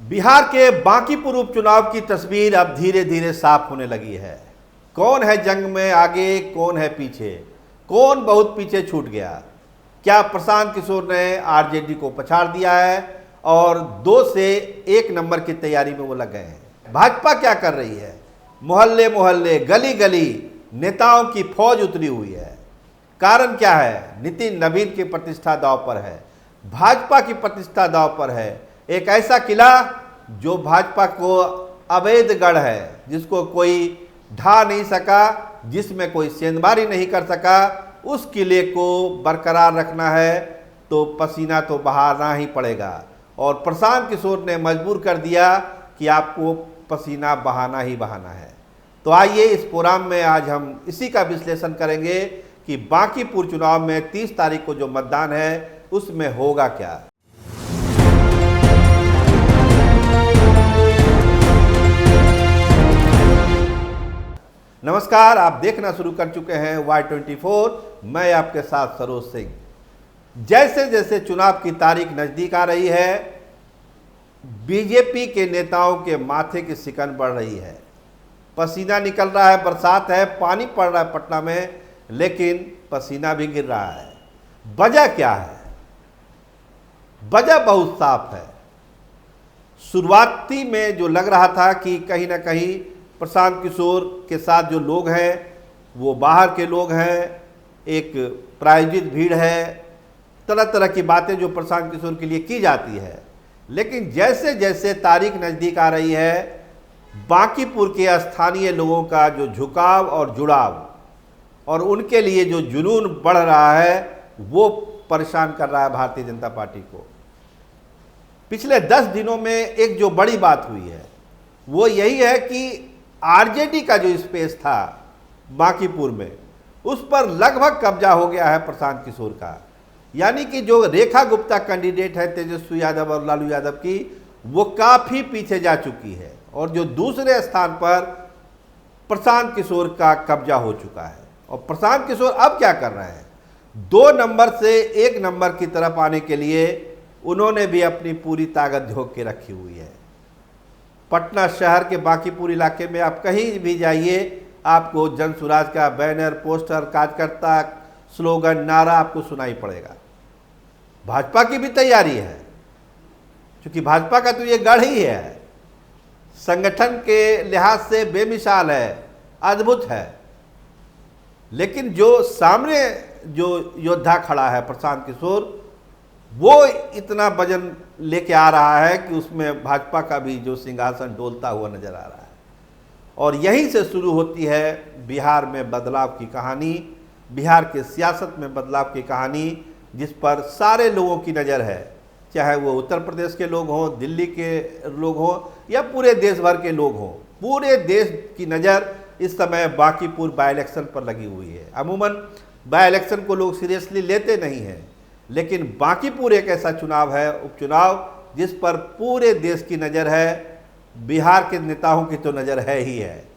बिहार के बांकीपुर उपचुनाव की तस्वीर अब धीरे धीरे साफ होने लगी है। कौन है जंग में आगे, कौन है पीछे, कौन बहुत पीछे छूट गया। क्या प्रशांत किशोर ने आरजेडी को पछाड़ दिया है और 2 से 1 नंबर की तैयारी में वो लग गए हैं। भाजपा क्या कर रही है, मोहल्ले मोहल्ले गली गली नेताओं की फौज उतरी हुई है। कारण क्या है, नितिन नवीन की प्रतिष्ठा दांव पर है, भाजपा की प्रतिष्ठा दांव पर है। एक ऐसा किला जो भाजपा को अवैध गढ़ है, जिसको कोई ढा नहीं सका, जिसमें कोई सेंधमारी नहीं कर सका, उस किले को बरकरार रखना है तो पसीना तो बहाना ही पड़ेगा। और प्रशांत किशोर ने मजबूर कर दिया कि आपको पसीना बहाना ही बहाना है। तो आइए इस प्रोग्राम में आज हम इसी का विश्लेषण करेंगे कि बांकीपुर चुनाव में 30 तारीख को जो मतदान है उसमें होगा क्या। नमस्कार, आप देखना शुरू कर चुके हैं Y24। मैं आपके साथ सरोज सिंह। जैसे जैसे चुनाव की तारीख नज़दीक आ रही है, बीजेपी के नेताओं के माथे की सिकन बढ़ रही है। पसीना निकल रहा है, बरसात है, पानी पड़ रहा है पटना में, लेकिन पसीना भी गिर रहा है। वजह क्या है? वजह बहुत साफ है। शुरुआती में जो लग रहा था कि कहीं ना कहीं प्रशांत किशोर के साथ जो लोग हैं वो बाहर के लोग हैं, एक प्रायोजित भीड़ है, तरह तरह की बातें जो प्रशांत किशोर के लिए की जाती है। लेकिन जैसे जैसे तारीख नज़दीक आ रही है, बांकीपुर के स्थानीय लोगों का जो झुकाव और जुड़ाव और उनके लिए जो जुनून बढ़ रहा है, वो परेशान कर रहा है भारतीय जनता पार्टी को। पिछले 10 दिनों में एक जो बड़ी बात हुई है वो यही है कि आरजेडी का जो स्पेस था बांकीपुर में, उस पर लगभग कब्जा हो गया है प्रशांत किशोर का। यानी कि जो रेखा गुप्ता कैंडिडेट है तेजस्वी यादव और लालू यादव की, वो काफ़ी पीछे जा चुकी है और जो दूसरे स्थान पर प्रशांत किशोर का कब्जा हो चुका है। और प्रशांत किशोर अब क्या कर रहे हैं, 2 नंबर से 1 नंबर की तरफ आने के लिए उन्होंने भी अपनी पूरी ताकत झोंक के रखी हुई है। पटना शहर के बांकीपुर इलाके में आप कहीं भी जाइए, आपको जन सुराज का बैनर, पोस्टर, कार्यकर्ता, स्लोगन, नारा आपको सुनाई पड़ेगा। भाजपा की भी तैयारी है, क्योंकि भाजपा का तो ये गढ़ ही है, संगठन के लिहाज से बेमिसाल है, अद्भुत है। लेकिन जो सामने जो योद्धा खड़ा है प्रशांत किशोर, वो इतना वजन लेके आ रहा है कि उसमें भाजपा का भी जो सिंहासन डोलता हुआ नजर आ रहा है। और यहीं से शुरू होती है बिहार में बदलाव की कहानी, बिहार के सियासत में बदलाव की कहानी, जिस पर सारे लोगों की नज़र है, चाहे वो उत्तर प्रदेश के लोग हों, दिल्ली के लोग हों या पूरे देश भर के लोग हों। पूरे देश की नज़र इस समय बांकीपुर बाई इलेक्शन पर लगी हुई है। अमूमन बाई इलेक्शन को लोग सीरियसली लेते नहीं हैं, लेकिन बांकीपुर एक ऐसा चुनाव है, उपचुनाव, जिस पर पूरे देश की नज़र है, बिहार के नेताओं की तो नज़र है ही है।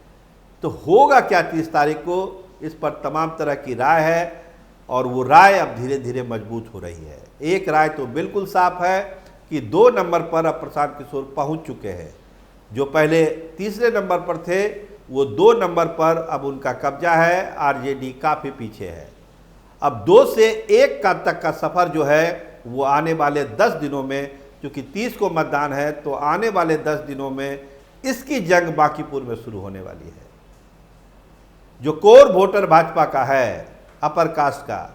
तो होगा क्या 30 तारीख को, इस पर तमाम तरह की राय है और वो राय अब धीरे धीरे मजबूत हो रही है। एक राय तो बिल्कुल साफ है कि 2 नंबर पर अब प्रशांत किशोर पहुंच चुके हैं। जो पहले तीसरे नंबर पर थे, वो 2 नंबर पर अब उनका कब्जा है। आरजेडी काफ़ी पीछे है। अब 2 से 1 का तक का सफ़र जो है वो आने वाले 10 दिनों में, क्योंकि 30 को मतदान है, तो आने वाले 10 दिनों में इसकी जंग बांकीपुर में शुरू होने वाली है। जो कोर वोटर भाजपा का है, अपर कास्ट का,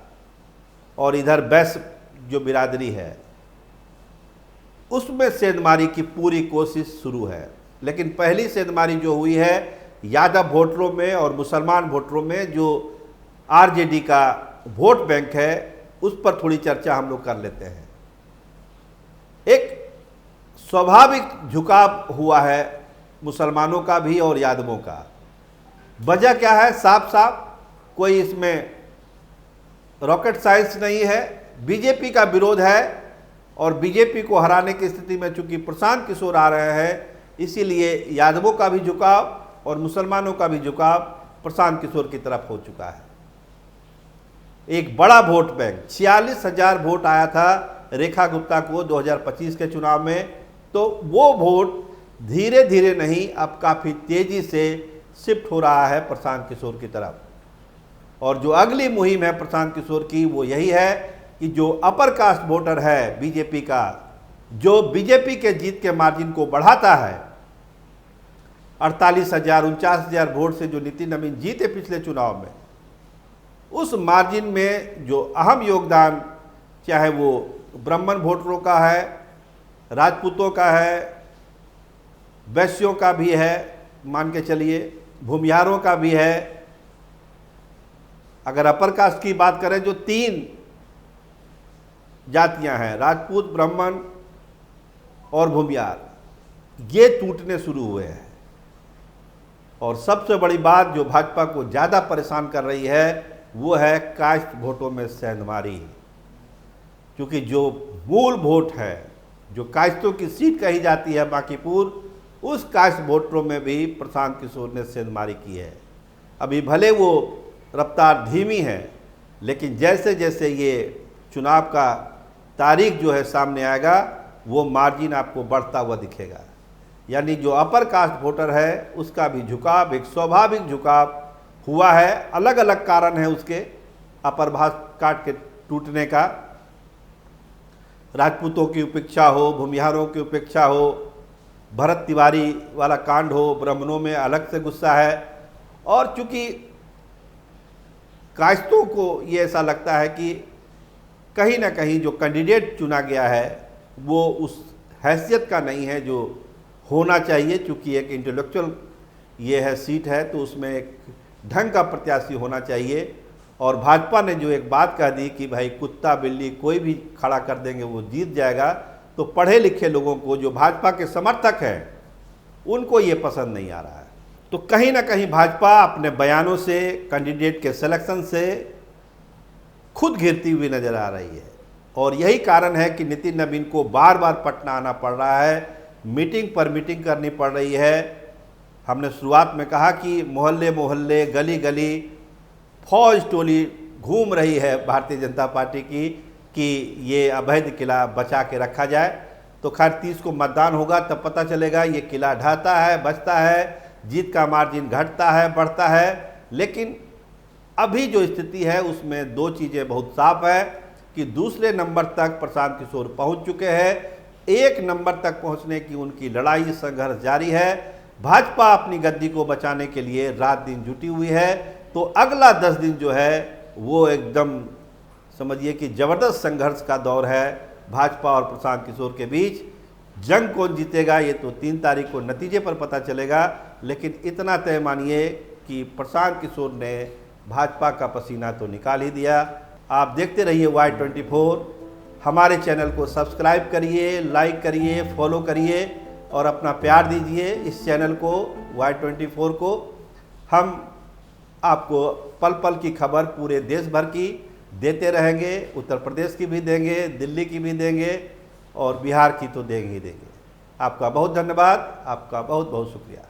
और इधर वैश्य जो बिरादरी है, उसमें सेंधमारी की पूरी कोशिश शुरू है। लेकिन पहली सेंधमारी जो हुई है यादव वोटरों में और मुसलमान वोटरों में, जो आरजेडी का वोट बैंक है, उस पर थोड़ी चर्चा हम लोग कर लेते हैं। एक स्वाभाविक झुकाव हुआ है मुसलमानों का भी और यादवों का। वजह क्या है, साफ साफ, कोई इसमें रॉकेट साइंस नहीं है। बीजेपी का विरोध है और बीजेपी को हराने की स्थिति में चूंकि प्रशांत किशोर आ रहे हैं, इसीलिए यादवों का भी झुकाव और मुसलमानों का भी झुकाव प्रशांत किशोर की तरफ हो चुका है। एक बड़ा वोट बैंक 46,000 वोट आया था रेखा गुप्ता को 2025 के चुनाव में, तो वो वोट धीरे धीरे नहीं, अब काफ़ी तेज़ी से शिफ्ट हो रहा है प्रशांत किशोर की तरफ। और जो अगली मुहिम है प्रशांत किशोर की वो यही है कि जो अपर कास्ट वोटर है बीजेपी का, जो बीजेपी के जीत के मार्जिन को बढ़ाता है, 48,000 49,000 वोट से जो नितिन नवीन जीते पिछले चुनाव में, उस मार्जिन में जो अहम योगदान, चाहे वो ब्राह्मण वोटरों का है, राजपूतों का है, वैश्यों का भी है, मान के चलिए भूमिहारों का भी है। अगर अपर कास्ट की बात करें, जो 3 जातियां हैं, राजपूत, ब्राह्मण और भूमिहार, ये टूटने शुरू हुए हैं। और सबसे बड़ी बात जो भाजपा को ज़्यादा परेशान कर रही है वो है कास्ट वोटों में सेंधमारी। क्योंकि जो मूल वोट है, जो कास्टों की सीट कही जाती है बांकीपुर, उस कास्ट वोटरों में भी प्रशांत किशोर ने सेंधमारी की है। अभी भले वो रफ्तार धीमी है, लेकिन जैसे जैसे ये चुनाव का तारीख जो है सामने आएगा, वो मार्जिन आपको बढ़ता हुआ दिखेगा। यानी जो अपर कास्ट वोटर है उसका भी झुकाव, एक स्वाभाविक झुकाव हुआ है। अलग अलग कारण है उसके अपर कास्ट के टूटने का, राजपूतों की उपेक्षा हो, भूमिहारों की उपेक्षा हो, भरत तिवारी वाला कांड हो, ब्राह्मणों में अलग से गुस्सा है। और चूंकि कास्टों को ये ऐसा लगता है कि कहीं ना कहीं जो कैंडिडेट चुना गया है वो उस हैसियत का नहीं है जो होना चाहिए। चूँकि एक इंटेलेक्चुअल ये है सीट है, तो उसमें एक ढंग का प्रत्याशी होना चाहिए। और भाजपा ने जो एक बात कह दी कि भाई कुत्ता बिल्ली कोई भी खड़ा कर देंगे वो जीत जाएगा, तो पढ़े लिखे लोगों को, जो भाजपा के समर्थक हैं, उनको ये पसंद नहीं आ रहा है। तो कहीं ना कहीं भाजपा अपने बयानों से, कैंडिडेट के सिलेक्शन से खुद घिरती हुई नजर आ रही है। और यही कारण है कि नितिन नवीन को बार बार पटना आना पड़ रहा है, मीटिंग पर मीटिंग करनी पड़ रही है। हमने शुरुआत में कहा कि मोहल्ले मोहल्ले, गली गली फौज टोली घूम रही है भारतीय जनता पार्टी की कि ये अवैध किला बचा के रखा जाए। तो खैर 30 को मतदान होगा, तब पता चलेगा ये किला ढहता है, बचता है, जीत का मार्जिन घटता है, बढ़ता है। लेकिन अभी जो स्थिति है उसमें 2 चीज़ें बहुत साफ है कि दूसरे नंबर तक प्रशांत किशोर पहुंच चुके हैं। 1 नंबर तक पहुंचने की उनकी लड़ाई संघर्ष जारी है। भाजपा अपनी गद्दी को बचाने के लिए रात दिन जुटी हुई है। तो अगला 10 दिन जो है वो एकदम समझिए कि ज़बरदस्त संघर्ष का दौर है भाजपा और प्रशांत किशोर के बीच। जंग कौन जीतेगा ये तो 3 तारीख को नतीजे पर पता चलेगा। लेकिन इतना तय मानिए कि प्रशांत किशोर ने भाजपा का पसीना तो निकाल ही दिया। आप देखते रहिए Y24, हमारे चैनल को सब्सक्राइब करिए, लाइक करिए, फॉलो करिए और अपना प्यार दीजिए इस चैनल को, Y24 को। हम आपको पल पल की खबर पूरे देश भर की देते रहेंगे, उत्तर प्रदेश की भी देंगे, दिल्ली की भी देंगे और बिहार की तो देंगे ही देंगे। आपका बहुत धन्यवाद, आपका बहुत बहुत शुक्रिया।